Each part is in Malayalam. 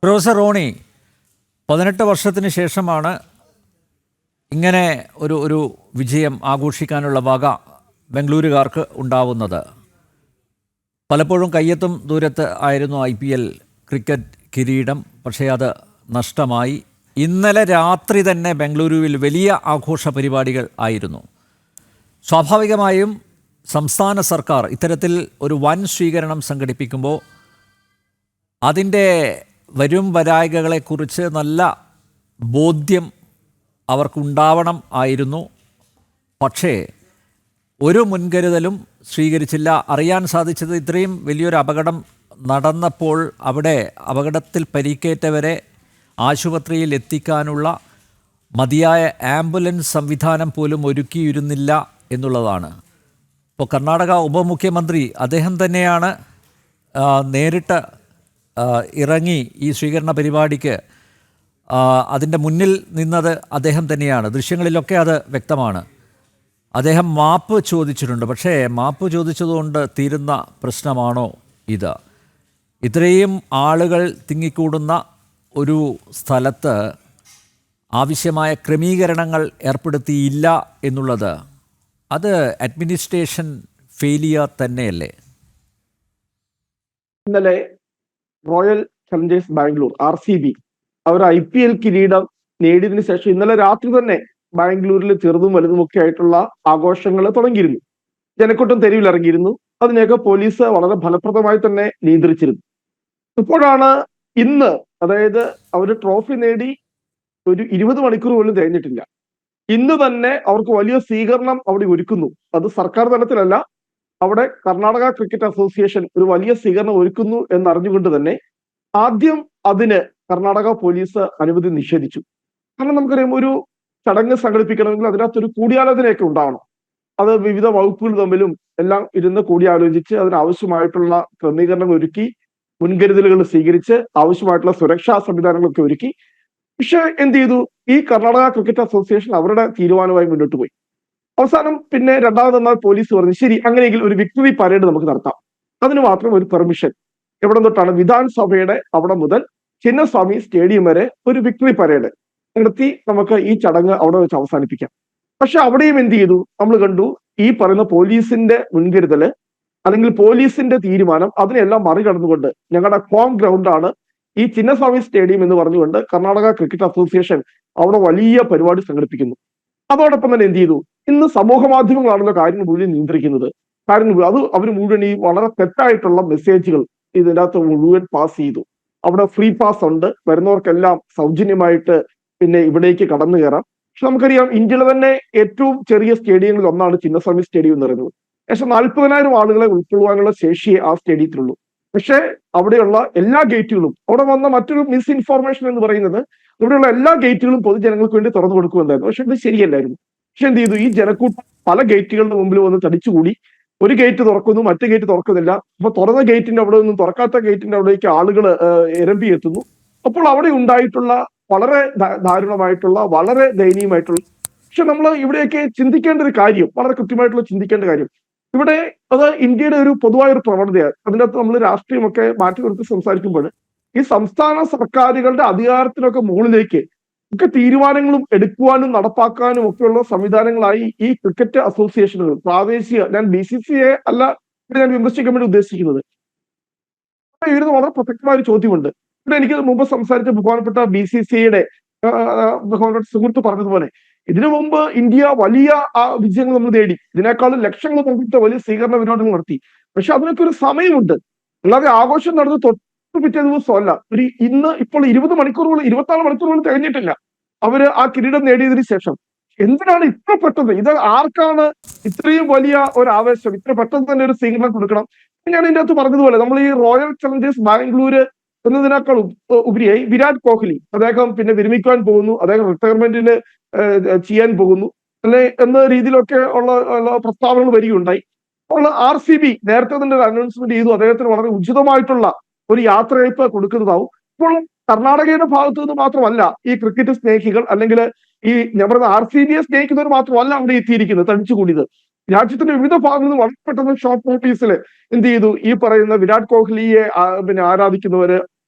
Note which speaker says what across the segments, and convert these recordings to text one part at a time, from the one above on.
Speaker 1: പ്രൊഫസർ റോണി, 18 വർഷത്തിന് ശേഷമാണ് ഇങ്ങനെ ഒരു വിജയം ആഘോഷിക്കാനുള്ള വക ബംഗളൂരുകാർക്ക് ഉണ്ടാവുന്നത്. പലപ്പോഴും കയ്യെത്തും ദൂരത്ത് ആയിരുന്നു IPL ക്രിക്കറ്റ് കിരീടം. പക്ഷേ അത് നഷ്ടമായി. ഇന്നലെ രാത്രി തന്നെ ബംഗളൂരുവിൽ വലിയ ആഘോഷ പരിപാടികൾ ആയിരുന്നു. സ്വാഭാവികമായും സംസ്ഥാന സർക്കാർ ഇത്തരത്തിൽ ഒരു വൻ സ്വീകരണം സംഘടിപ്പിക്കുമ്പോൾ അതിൻ്റെ വരും വരായികകളെക്കുറിച്ച് നല്ല ബോധ്യം അവർക്കുണ്ടാവണം ആയിരുന്നു. പക്ഷേ ഒരു മുൻകരുതലും സ്വീകരിച്ചില്ല. അറിയാൻ സാധിച്ചത് ഇത്രയും വലിയൊരു അപകടം നടന്നപ്പോൾ അവിടെ അപകടത്തിൽ പരിക്കേറ്റവരെ ആശുപത്രിയിൽ എത്തിക്കാനുള്ള മതിയായ ആംബുലൻസ് സംവിധാനം പോലും ഒരുക്കിയിരുന്നില്ല എന്നുള്ളതാണ്. ഇപ്പോൾ കർണാടക ഉപമുഖ്യമന്ത്രി അദ്ദേഹം തന്നെയാണ് നേരിട്ട് ഇറങ്ങി ഈ സ്വീകരണ പരിപാടിക്ക് അതിൻ്റെ മുന്നിൽ നിന്നത് അദ്ദേഹം തന്നെയാണ്. ദൃശ്യങ്ങളിലൊക്കെ അത് വ്യക്തമാണ്. അദ്ദേഹം മാപ്പ് ചോദിച്ചിട്ടുണ്ട്. പക്ഷേ മാപ്പ് ചോദിച്ചതുകൊണ്ട് തീരുന്ന പ്രശ്നമാണോ ഇത്? ഇത്രയും ആളുകൾ തിങ്ങിക്കൂടുന്ന ഒരു സ്ഥലത്ത് ആവശ്യമായ ക്രമീകരണങ്ങൾ ഏർപ്പെടുത്തിയില്ല എന്നുള്ളത് അത് അഡ്മിനിസ്ട്രേഷൻ ഫെയിലിയർ തന്നെയല്ലേ?
Speaker 2: ഇന്നലെ റോയൽ ചലഞ്ചേഴ്സ് ബാംഗ്ലൂർ RCB അവർ IPL കിരീടം നേടിയതിനു ശേഷം ഇന്നലെ രാത്രി തന്നെ ബാംഗ്ലൂരിൽ ചെറുതും വലുതുമൊക്കെ ആയിട്ടുള്ള ആഘോഷങ്ങൾ തുടങ്ങിയിരുന്നു. ജനക്കൂട്ടം തെരുവിലിറങ്ങിയിരുന്നു. അതിനെയൊക്കെ പോലീസ് വളരെ ഫലപ്രദമായി തന്നെ നിയന്ത്രിച്ചിരുന്നു. ഇപ്പോഴാണ് ഇന്ന്, അതായത് അവർ ട്രോഫി നേടി ഒരു 20 മണിക്കൂർ പോലും തികഞ്ഞിട്ടില്ല, ഇന്ന് തന്നെ അവർക്ക് വലിയ സ്വീകരണം അവിടെ ഒരുക്കുന്നു. അത് സർക്കാർ തലത്തിലല്ല, അവിടെ കർണാടക ക്രിക്കറ്റ് അസോസിയേഷൻ ഒരു വലിയ സ്വീകരണം ഒരുക്കുന്നു എന്നറിഞ്ഞുകൊണ്ട് തന്നെ ആദ്യം അതിന് കർണാടക പോലീസ് അനുമതി നിഷേധിച്ചു. കാരണം നമുക്കറിയാം, ഒരു ചടങ്ങ് സംഘടിപ്പിക്കണമെങ്കിൽ അതിനകത്തൊരു കൂടിയാലോചനയൊക്കെ ഉണ്ടാവണം. അത് വിവിധ വകുപ്പുകൾ തമ്മിലും എല്ലാം ഇരുന്ന് കൂടിയാലോചിച്ച് അതിനാവശ്യമായിട്ടുള്ള ക്രമീകരണങ്ങൾ ഒരുക്കി, മുൻകരുതലുകൾ സ്വീകരിച്ച്, ആവശ്യമായിട്ടുള്ള സുരക്ഷാ സംവിധാനങ്ങളൊക്കെ ഒരുക്കി. പക്ഷെ എന്ത് ചെയ്തു? ഈ കർണാടക ക്രിക്കറ്റ് അസോസിയേഷൻ അവരുടെ തീരുമാനമായി മുന്നോട്ട് പോയി. അവസാനം പിന്നെ രണ്ടാമതെന്നാൽ പോലീസ് പറഞ്ഞു, ശരി, അങ്ങനെയെങ്കിൽ ഒരു വിക്ടറി പരേഡ് നമുക്ക് നടത്താം. അതിന് മാത്രം ഒരു പെർമിഷൻ എവിടെ തൊട്ടാണ്? വിധാൻസഭയുടെ അവിടെ മുതൽ ചിന്നസ്വാമി സ്റ്റേഡിയം വരെ ഒരു വിക്ടറി പരേഡ് നടത്തി നമുക്ക് ഈ ചടങ്ങ് അവിടെ വെച്ച് അവസാനിപ്പിക്കാം. പക്ഷെ അവിടെയും എന്ത് ചെയ്തു? നമ്മൾ കണ്ടു, ഈ പറയുന്ന പോലീസിന്റെ മുൻകരുതല് അല്ലെങ്കിൽ പോലീസിന്റെ തീരുമാനം അതിനെല്ലാം മറികടന്നുകൊണ്ട് ഞങ്ങളുടെ ഹോം ഗ്രൗണ്ടാണ് ഈ ചിന്നസ്വാമി സ്റ്റേഡിയം എന്ന് പറഞ്ഞുകൊണ്ട് കർണാടക ക്രിക്കറ്റ് അസോസിയേഷൻ അവിടെ വലിയ പരിപാടി സംഘടിപ്പിക്കുന്നു. അതോടൊപ്പം തന്നെ എന്ത് ചെയ്തു? ഇന്ന് സമൂഹ മാധ്യമങ്ങളാണല്ലോ കാര്യങ്ങൾ മുഴുവൻ നിയന്ത്രിക്കുന്നത്. അത് അവർ മുഴുവൻ ഈ വളരെ തെറ്റായിട്ടുള്ള മെസ്സേജുകൾ ഇതിൻ്റെ അകത്ത് മുഴുവൻ പാസ് ചെയ്തു. അവിടെ ഫ്രീ പാസ് ഉണ്ട്, വരുന്നവർക്കെല്ലാം സൗജന്യമായിട്ട് പിന്നെ ഇവിടേക്ക് കടന്നു കയറാം. പക്ഷെ നമുക്കറിയാം, ഇന്ത്യയിലെ തന്നെ ഏറ്റവും ചെറിയ സ്റ്റേഡിയങ്ങളിൽ ഒന്നാണ് ചിന്നസ്വാമി സ്റ്റേഡിയം എന്ന് പറയുന്നത്. ഏകദേശം 40,000 ആളുകളെ ഉൾക്കൊള്ളുവാനുള്ള ശേഷിയെ ആ സ്റ്റേഡിയത്തിലുള്ളൂ. പക്ഷെ അവിടെയുള്ള എല്ലാ ഗേറ്റുകളും, അവിടെ വന്ന മറ്റൊരു മിസ്ഇൻഫോർമേഷൻ എന്ന് പറയുന്നത്, ഇവിടെയുള്ള എല്ലാ ഗേറ്റുകളും പൊതുജനങ്ങൾക്ക് വേണ്ടി തുറന്നു കൊടുക്കുമെന്നായിരുന്നു. പക്ഷെ ഇത് ശരിയല്ലായിരുന്നു. പക്ഷെ എന്ത് ചെയ്തു? ഈ ജനക്കൂട്ടം പല ഗേറ്റുകളുടെ മുമ്പിൽ വന്ന് തടിച്ചുകൂടി. ഒരു ഗേറ്റ് തുറക്കുന്നു, മറ്റു ഗേറ്റ് തുറക്കുന്നില്ല. അപ്പൊ തുറന്ന ഗേറ്റിന്റെ അവിടെ നിന്നും തുറക്കാത്ത ഗേറ്റിന്റെ അവിടേക്ക് ആളുകൾ ഇരമ്പി എത്തുന്നു. അപ്പോൾ അവിടെ ഉണ്ടായിട്ടുള്ള വളരെ ദാരുണമായിട്ടുള്ള, വളരെ ദയനീയമായിട്ടുള്ള, പക്ഷെ നമ്മൾ ഇവിടെയൊക്കെ ചിന്തിക്കേണ്ട ഒരു കാര്യം, വളരെ കൃത്യമായിട്ടുള്ള ചിന്തിക്കേണ്ട കാര്യം, ഇവിടെ അത് ഇന്ത്യയുടെ ഒരു പൊതുവായ ഒരു പ്രവണതയാണ്. അതിനകത്ത് നമ്മൾ രാഷ്ട്രീയമൊക്കെ മാറ്റി നിർത്തി സംസാരിക്കുമ്പോൾ ഈ സംസ്ഥാന സർക്കാരുകളുടെ അധികാരത്തിനൊക്കെ മുകളിലേക്ക് ഒക്കെ തീരുമാനങ്ങളും എടുക്കുവാനും നടപ്പാക്കാനും ഒക്കെയുള്ള സംവിധാനങ്ങളായി ഈ ക്രിക്കറ്റ് അസോസിയേഷനുകൾ, പ്രാദേശിക, ഞാൻ BCCA അല്ല ഇവിടെ ഞാൻ വിമർശിക്കാൻ വേണ്ടി ഉദ്ദേശിക്കുന്നത്, ഇതിന് വളരെ പ്രസക്തമായ ഒരു ചോദ്യമുണ്ട്. ഇവിടെ എനിക്ക് മുമ്പ് സംസാരിച്ച ബഹുമാനപ്പെട്ട BCCAയുടെ ബഹുമാനപ്പെട്ട സുഹൃത്ത് പറഞ്ഞതുപോലെ, ഇതിനു മുമ്പ് ഇന്ത്യ വലിയ വിജയങ്ങൾ നമ്മൾ നേടി, ഇതിനേക്കാളും ലക്ഷങ്ങൾ പങ്കിട്ട് വലിയ സ്വീകരണ പരിപാടികൾ നടത്തി. പക്ഷെ അതിനൊക്കെ ഒരു സമയമുണ്ട്. അല്ലാതെ ആഘോഷം നടന്ന് തൊട്ട് പിറ്റേ ദിവസമല്ല. ഇന്ന് ഇപ്പോൾ 20 മണിക്കൂറുകൾ 24 മണിക്കൂറുകൾ തികഞ്ഞിട്ടില്ല അവര് ആ കിരീടം നേടിയതിനു ശേഷം. എന്തിനാണ് ഇത്ര പെട്ടെന്ന്? ഇത് ആർക്കാണ് ഇത്രയും വലിയ ഒരു ആവേശം? ഇത്ര പെട്ടെന്ന് തന്നെ ഒരു സ്വീകരണം കൊടുക്കണം? ഞാൻ ഇതിന്റെ അകത്ത് പറഞ്ഞതുപോലെ, നമ്മൾ ഈ റോയൽ ചലഞ്ചേഴ്സ് ബാംഗ്ലൂര് എന്നതിനേക്കാൾ ഉപരിയായി വിരാട് കോഹ്ലി അദ്ദേഹം പിന്നെ വിരമിക്കുവാൻ പോകുന്നു, അദ്ദേഹം റിട്ടയർമെന്റിൽ ചെയ്യാൻ പോകുന്നു അല്ലെ എന്ന രീതിയിലൊക്കെ ഉള്ള പ്രസ്താവനകൾ വരികയുണ്ടായി. അപ്പോൾ RCB നേരത്തെ തന്നെ ഒരു അനൗൺസ്മെന്റ് ചെയ്തു, അദ്ദേഹത്തിന് വളരെ ഉചിതമായിട്ടുള്ള ഒരു യാത്രയയപ്പ് കൊടുക്കുന്നതാവും. ഇപ്പോൾ കർണാടകയുടെ ഭാഗത്തു നിന്ന് മാത്രമല്ല ഈ ക്രിക്കറ്റ് സ്നേഹികൾ, അല്ലെങ്കിൽ ഈ ഞാൻ പറയുന്ന RCBയെ സ്നേഹിക്കുന്നവർ മാത്രമല്ല അവിടെ എത്തിയിരിക്കുന്നത്, തടിച്ചുകൂടിയത്. രാജ്യത്തിന്റെ വിവിധ ഭാഗങ്ങളിൽ നിന്ന് വളരെ പെട്ടെന്ന് ഷോർട്ട് നോട്ടീസിൽ എന്ത് ചെയ്തു? ഈ പറയുന്ന വിരാട് കോഹ്ലിയെ പിന്നെ ആരാധിക്കുന്നവര്,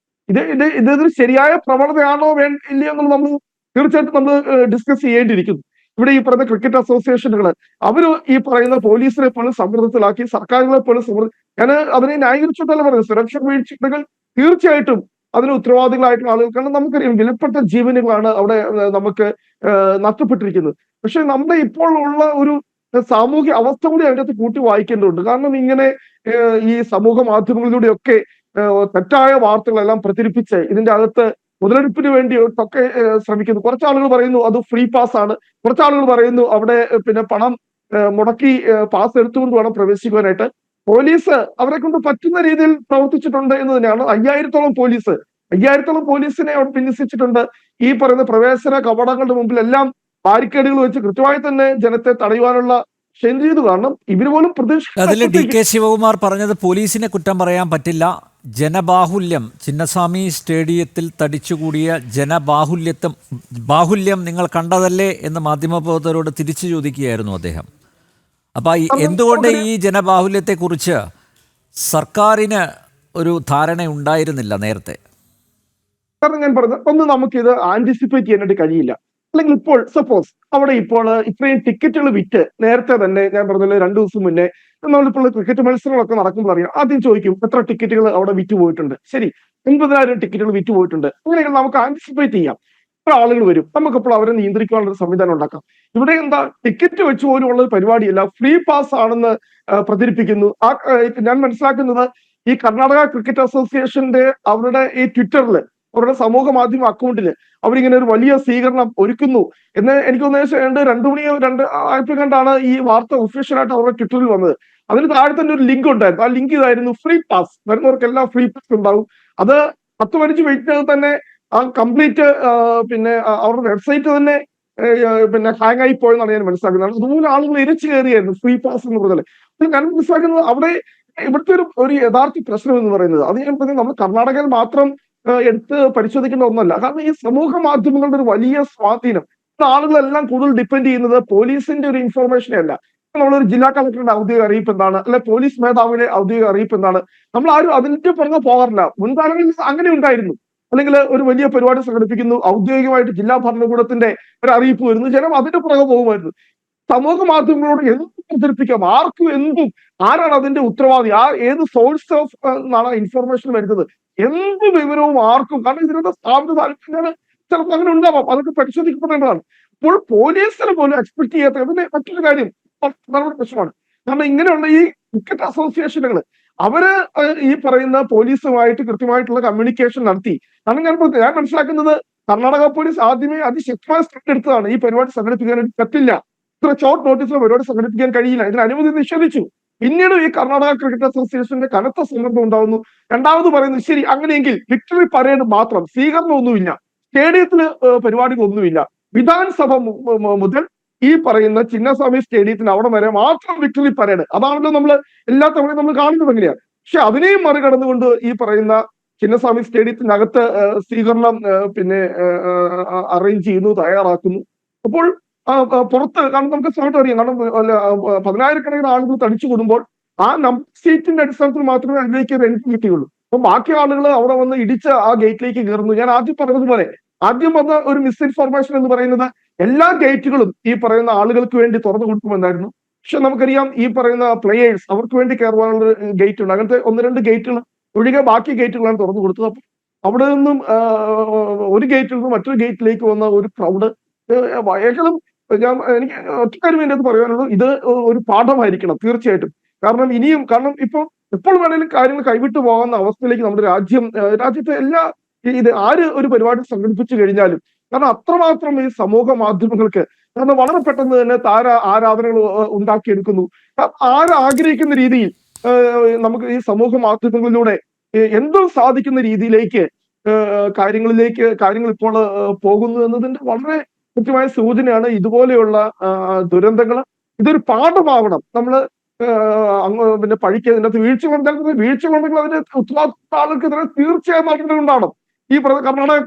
Speaker 2: ഇതൊരു ശരിയായ പ്രവണതയാണോ ഇല്ലയോ എന്നുള്ളത് നമ്മൾ തീർച്ചയായിട്ടും നമ്മൾ ഡിസ്കസ് ചെയ്യേണ്ടിയിരിക്കുന്നു. ഇവിടെ ഈ പറയുന്ന ക്രിക്കറ്റ് അസോസിയേഷനുകൾ അവർ ഈ പറയുന്ന പോലീസിനെ പോലും സമ്മർദ്ദത്തിലാക്കി, സർക്കാരുകളെ പോലും ഞാൻ അതിനെ ന്യായീകരിച്ചിട്ടല്ല പറയുന്നത്. സുരക്ഷാ വീഴ്ചകൾ തീർച്ചയായിട്ടും അതിന് ഉത്തരവാദികളായിട്ടുള്ള ആളുകൾ, കാരണം നമുക്കറിയാം വിലപ്പെട്ട ജീവനുകളാണ് അവിടെ നമുക്ക് നഷ്ടപ്പെട്ടിരിക്കുന്നത്. പക്ഷെ നമ്മുടെ ഇപ്പോൾ ഉള്ള ഒരു സാമൂഹ്യ അവസ്ഥ കൂടി അതിനകത്ത് കൂട്ടി വായിക്കേണ്ടതുണ്ട്. കാരണം ഇങ്ങനെ ഈ സമൂഹ മാധ്യമങ്ങളിലൂടെയൊക്കെ തെറ്റായ വാർത്തകളെല്ലാം പ്രചരിപ്പിച്ച് ഇതിന്റെ അകത്ത് മുതലെടുപ്പിന് വേണ്ടി ഒക്കെ ശ്രമിക്കുന്നു. കുറച്ചാളുകൾ പറയുന്നു അത് ഫ്രീ പാസ് ആണ്, കുറച്ചാളുകൾ പറയുന്നു അവിടെ പിന്നെ പണം മുടക്കി പാസ് എടുത്തുകൊണ്ട് വേണം പ്രവേശിക്കുവാനായിട്ട്. പോലീസ് അവരെ കൊണ്ട് പറ്റുന്ന രീതിയിൽ പ്രവർത്തിച്ചിട്ടുണ്ട് എന്ന് തന്നെയാണ്. 5000-ഓളം പോലീസിനെ അവിടെ വിന്യസിച്ചിട്ടുണ്ട്. ഈ പറയുന്ന പ്രവേശന കവാടങ്ങളുടെ മുമ്പിലെല്ലാം ബാരിക്കേഡുകൾ വെച്ച് കൃത്യമായി തന്നെ ജനത്തെ തടയുവാനുള്ള ചെയ്തു. കാരണം ഇവര് പോലും
Speaker 1: അതിൽ DK ശിവകുമാർ പറഞ്ഞത് പോലീസിനെ കുറ്റം പറയാൻ പറ്റില്ല, ജനബാഹുല്യം, ചിന്നസ്വാമി സ്റ്റേഡിയത്തിൽ തടിച്ചുകൂടിയ ബാഹുല്യം നിങ്ങൾ കണ്ടതല്ലേ എന്ന് മാധ്യമപ്രവർത്തകരോട് തിരിച്ചു ചോദിക്കുകയായിരുന്നു അദ്ദേഹം. അപ്പൊ എന്തുകൊണ്ട് ഈ ജനബാഹുല്യത്തെക്കുറിച്ച് സർക്കാരിന് ഒരു ധാരണ ഉണ്ടായിരുന്നില്ല നേരത്തെ?
Speaker 2: കാരണം ഞാൻ പറഞ്ഞത് ഒന്ന്, നമുക്കിത് ആന്റിസിപ്പേറ്റ് ചെയ്യാനായിട്ട് കഴിയില്ല. അല്ലെങ്കിൽ ഇപ്പോൾ സപ്പോസ് അവിടെ ഇപ്പോൾ ഇത്രയും ടിക്കറ്റുകൾ വിറ്റ് നേരത്തെ തന്നെ ഞാൻ പറഞ്ഞല്ലോ 2 ദിവസം മുന്നേ നമ്മളിപ്പോൾ ക്രിക്കറ്റ് മത്സരങ്ങളൊക്കെ നടക്കുമ്പോൾ അറിയാം, ആദ്യം ചോദിക്കും എത്ര ടിക്കറ്റുകൾ അവിടെ വിറ്റ് പോയിട്ടുണ്ട്. ശരി, 80,000 ടിക്കറ്റുകൾ വിറ്റ് പോയിട്ടുണ്ട്. അങ്ങനെയൊക്കെ നമുക്ക് ആന്റിസിപ്പേറ്റ് ചെയ്യാം. ഇത്ര ആളുകൾ വരും, നമുക്കിപ്പോൾ അവരെ നിയന്ത്രിക്കാനുള്ള ഒരു സംവിധാനം ഉണ്ടാക്കാം. ഇവിടെ എന്താ, ടിക്കറ്റ് വെച്ച് പോലും ഉള്ള ഒരു പരിപാടിയല്ല, ഫ്രീ പാസ് ആണെന്ന് പ്രചരിപ്പിക്കുന്നു. ഞാൻ മനസ്സിലാക്കുന്നത് ഈ കർണാടക ക്രിക്കറ്റ് അസോസിയേഷന്റെ അവരുടെ ഈ ട്വിറ്ററിൽ, അവരുടെ സമൂഹ മാധ്യമ അക്കൗണ്ടിൽ അവരിങ്ങനെ ഒരു വലിയ സ്വീകരണം ഒരുക്കുന്നു എന്ന് എനിക്ക് തോന്നുന്നത് 2 മണി ആയപ്പോൾ കണ്ടാണ് ഈ വാർത്ത ഒഫീഷ്യലായിട്ട് അവരുടെ ട്വിറ്ററിൽ വന്നത്. അതിന് താഴെ തന്നെ ഒരു ലിങ്ക് ഉണ്ടായിരുന്നു. ആ ലിങ്ക് ഇതായിരുന്നു, ഫ്രീ പാസ്, വരുന്നവർക്കെല്ലാം ഫ്രീ പാസ് ഉണ്ടാവും. അത് 10-15 മിനിറ്റിനകത്ത് തന്നെ ആ കംപ്ലീറ്റ് പിന്നെ അവരുടെ വെബ്സൈറ്റ് തന്നെ പിന്നെ ഹാങ് ആയി പോയെന്നാണ് ഞാൻ മനസ്സിലാക്കുന്നത്. അതുപോലെ ആളുകൾ ഇരച്ചു കയറിയായിരുന്നു ഫ്രീ പാസ് എന്ന് പറഞ്ഞാൽ. ഞാൻ മനസ്സിലാക്കുന്നത് അവിടെ ഇവിടുത്തെ ഒരു യഥാർത്ഥ പ്രശ്നം എന്ന് പറയുന്നത്, അത് ഞാൻ പറഞ്ഞത് നമ്മൾ കർണാടകയിൽ മാത്രം എടുത്ത് പരിശോധിക്കേണ്ട ഒന്നല്ല. കാരണം ഈ സമൂഹ മാധ്യമങ്ങളുടെ ഒരു വലിയ സ്വാധീനം, ആളുകളെല്ലാം കൂടുതൽ ഡിപ്പെൻഡ് ചെയ്യുന്നത് പോലീസിന്റെ ഒരു ഇൻഫർമേഷനെ അല്ല. നമ്മളൊരു ജില്ലാ കളക്ടറുടെ ഔദ്യോഗിക അറിയിപ്പ് എന്താണ്, അല്ലെ പോലീസ് മേധാവിയുടെ ഔദ്യോഗിക അറിയിപ്പ് എന്താണ്, നമ്മൾ ആരും അതിന്റെ പുറകെ പോകാറില്ല. മുൻകാലങ്ങളിൽ അങ്ങനെ ഉണ്ടായിരുന്നു. അല്ലെങ്കിൽ ഒരു വലിയ പരിപാടി സംഘടിപ്പിക്കുന്നു, ഔദ്യോഗികമായിട്ട് ജില്ലാ ഭരണകൂടത്തിന്റെ ഒരു അറിയിപ്പ് വരുന്നു, ജനം അതിന്റെ പുറകെ പോകുമായിരുന്നു. സമൂഹ മാധ്യമങ്ങളോട് എന്തും പ്രചരിപ്പിക്കാം, ആർക്കും എന്തും. ആരാണ് അതിന്റെ ഉത്തരവാദി, ഏത് സോഴ്സ് ഓഫ് എന്നാണ് ഇൻഫർമേഷൻ വരുന്നത്, എന്ത് വിവരവും ആർക്കും. കാരണം ഇതിനകത്ത് സ്ഥാപിത താല്പര്യങ്ങൾ ചിലപ്പോൾ അങ്ങനെ ഉണ്ടാവാം, അതൊക്കെ പരിശോധിക്കപ്പെടേണ്ടതാണ്. ഇപ്പോൾ പോലീസിന് പോലും എക്സ്പെക്ട് ചെയ്യാത്ത പിന്നെ മറ്റൊരു കാര്യം പ്രശ്നമാണ്. കാരണം ഇങ്ങനെയുള്ള ഈ ക്രിക്കറ്റ് അസോസിയേഷനുകൾ അവര് ഈ പറയുന്ന പോലീസുമായിട്ട് കൃത്യമായിട്ടുള്ള കമ്മ്യൂണിക്കേഷൻ നടത്തി. കാരണം ഞാൻ മനസ്സിലാക്കുന്നത് കർണാടക പോലീസ് ആദ്യമേ അതിശക്തമായ സ്റ്റെപ്പ് എടുത്തതാണ്. ഈ പരിപാടി സംഘടിപ്പിക്കാനായിട്ട് പറ്റില്ല, ഇത്ര ഷോർട്ട് നോട്ടീസിൽ പരിപാടി സംഘടിപ്പിക്കാൻ കഴിയില്ല, ഇതിന് അനുമതി നിഷേധിച്ചു. പിന്നീട് ഈ കർണാടക ക്രിക്കറ്റ് അസോസിയേഷന്റെ കനത്ത സമ്മർദ്ദം ഉണ്ടാവുന്നു. രണ്ടാമത് പറയുന്നത് ശരി, അങ്ങനെയെങ്കിൽ വിക്ടറി പരേഡ് മാത്രം, സ്വീകരണമൊന്നുമില്ല, സ്റ്റേഡിയത്തില് പരിപാടികളൊന്നുമില്ല, വിധാൻസഭ മുതൽ ഈ പറയുന്ന ചിന്നസ്വാമി സ്റ്റേഡിയത്തിന് അവിടെ വരെ മാത്രം വിക്ടറി പരേഡ്. അതാണല്ലോ നമ്മൾ എല്ലാ തവണയും നമ്മൾ കാണുന്നത് എങ്ങനെയാണ്. പക്ഷെ അതിനെയും മറികടന്നുകൊണ്ട് ഈ പറയുന്ന ചിന്നസ്വാമി സ്റ്റേഡിയത്തിനകത്ത് സ്വീകരണം പിന്നെ അറേഞ്ച് ചെയ്യുന്നു, തയ്യാറാക്കുന്നു. അപ്പോൾ പുറത്ത്, കാരണം നമുക്ക് സമയത്ത് അറിയാം, കാരണം 10,000-കണക്കിന് ആളുകൾ തടിച്ചു കൂടുമ്പോൾ ആ സീറ്റിന്റെ അടിസ്ഥാനത്തിൽ മാത്രമേ അതിലേക്ക് ഒരു എൻട്രി കിട്ടുകയുള്ളൂ. അപ്പൊ ബാക്കി ആളുകൾ അവിടെ വന്ന് ഇടിച്ച് ആ ഗേറ്റിലേക്ക് കയറുന്നു. ഞാൻ ആദ്യം പറഞ്ഞതുപോലെ ആദ്യം വന്ന ഒരു മിസ്ഇൻഫർമേഷൻ എന്ന് പറയുന്നത് എല്ലാ ഗേറ്റുകളും ഈ പറയുന്ന ആളുകൾക്ക് വേണ്ടി തുറന്നു കൊടുക്കുമെന്നായിരുന്നു. പക്ഷെ നമുക്കറിയാം ഈ പറയുന്ന പ്ലേയേഴ്സ് അവർക്ക് വേണ്ടി കയറുവാനുള്ള ഗേറ്റ് ഉണ്ട്. അങ്ങനത്തെ 1-2 ഗേറ്റുകൾ ഒഴികെ ബാക്കി ഗേറ്റുകളാണ് തുറന്നു കൊടുത്തത്. അപ്പൊ അവിടെ നിന്നും ഒരു ഗേറ്റിൽ നിന്നും മറ്റൊരു ഗേറ്റിലേക്ക് വന്ന ഒരു ക്രൗഡ് വയകളും. എനിക്ക് ഒറ്റക്കാര്യം ഇതിനകത്ത് പറയാനുള്ളത്, ഇത് ഒരു പാഠമായിരിക്കണം തീർച്ചയായിട്ടും. കാരണം ഇപ്പൊ എപ്പോൾ വേണേലും കാര്യങ്ങൾ കൈവിട്ടു പോകുന്ന അവസ്ഥയിലേക്ക് നമ്മുടെ രാജ്യത്തെ ഇത് ആര് ഒരു പരിപാടി സംഘടിപ്പിച്ചു കഴിഞ്ഞാലും, കാരണം അത്രമാത്രം ഈ സമൂഹ മാധ്യമങ്ങൾക്ക് കാരണം വളരെ പെട്ടെന്ന് തന്നെ ആരാധനകൾ ഉണ്ടാക്കിയെടുക്കുന്നു. ആഗ്രഹിക്കുന്ന രീതിയിൽ നമുക്ക് ഈ സമൂഹ മാധ്യമങ്ങളിലൂടെ എന്തും സാധിക്കുന്ന രീതിയിലേക്ക് കാര്യങ്ങൾ ഇപ്പോൾ പോകുന്നു എന്നതിന്റെ വളരെ കൃത്യമായ സൂചനയാണ്. ഇതുപോലെയുള്ള ദുരന്തങ്ങൾ ഇതൊരു പാഠമാവണം. നമ്മള് പിന്നെ ഇതിനകത്ത് വീഴ്ച കൊണ്ടെങ്കിൽ അതിന് ഉത്തരവാദിത്ത ആളുകൾക്കെതിരെ തീർച്ചയായും നടപടി ഉണ്ടാവണം. ഈ കർണാടക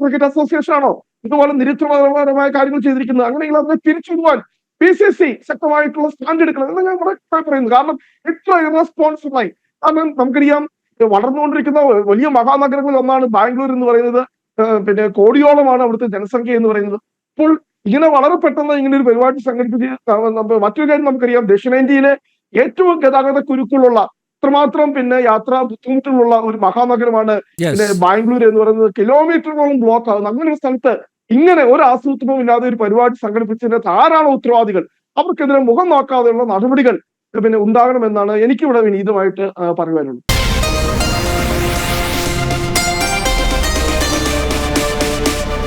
Speaker 2: ക്രിക്കറ്റ് അസോസിയേഷൻ ആണോ ഇതുപോലെ നിരുത്തരവാദപരമായ കാര്യങ്ങൾ ചെയ്തിരിക്കുന്നത്? അങ്ങനെയെങ്കിൽ അതിനെ തിരിച്ചുവിടുവാൻ PCC ശക്തമായിട്ടുള്ള സ്റ്റാൻഡ് എടുക്കണം എന്ന് ഞാൻ പറയുന്നു. കാരണം ഇത്ര ഇറസ്പോൺസിബിളായി, കാരണം നമുക്കറിയാം വളർന്നുകൊണ്ടിരിക്കുന്ന വലിയ മഹാനഗരങ്ങളിൽ ഒന്നാണ് ബാംഗ്ലൂർ എന്ന് പറയുന്നത്. പിന്നെ കോടിയോളമാണ് അവിടുത്തെ ജനസംഖ്യ എന്ന് പറയുന്നത്. അപ്പോൾ ഇങ്ങനെ വളരെ പെട്ടെന്ന് ഇങ്ങനെ ഒരു പരിപാടി സംഘടിപ്പിച്ച് മറ്റൊരു കാര്യം നമുക്കറിയാം, ദക്ഷിണേന്ത്യയിലെ ഏറ്റവും ഗതാഗത കുരുക്കുള്ള അത്രമാത്രം പിന്നെ യാത്രാ ബുദ്ധിമുട്ടുള്ള ഒരു മഹാനഗരമാണ് പിന്നെ ബാംഗ്ലൂർ എന്ന് പറയുന്നത്. കിലോമീറ്ററുകളോളം ബ്ലോക്ക് ആകുന്നു. അങ്ങനെ ഒരു സ്ഥലത്ത് ഇങ്ങനെ ഒരു ആസൂത്രണവും ഇല്ലാതെ ഒരു പരിപാടി സംഘടിപ്പിച്ചതിന്റെ ആരാണ് ഉത്തരവാദികൾ? അവർക്കെതിരെ മുഖം നോക്കാതെയുള്ള നടപടികൾ പിന്നെ ഉണ്ടാകണമെന്നാണ് എനിക്കിവിടെ വിനീതമായിട്ട് പറയുവാനുള്ളത്.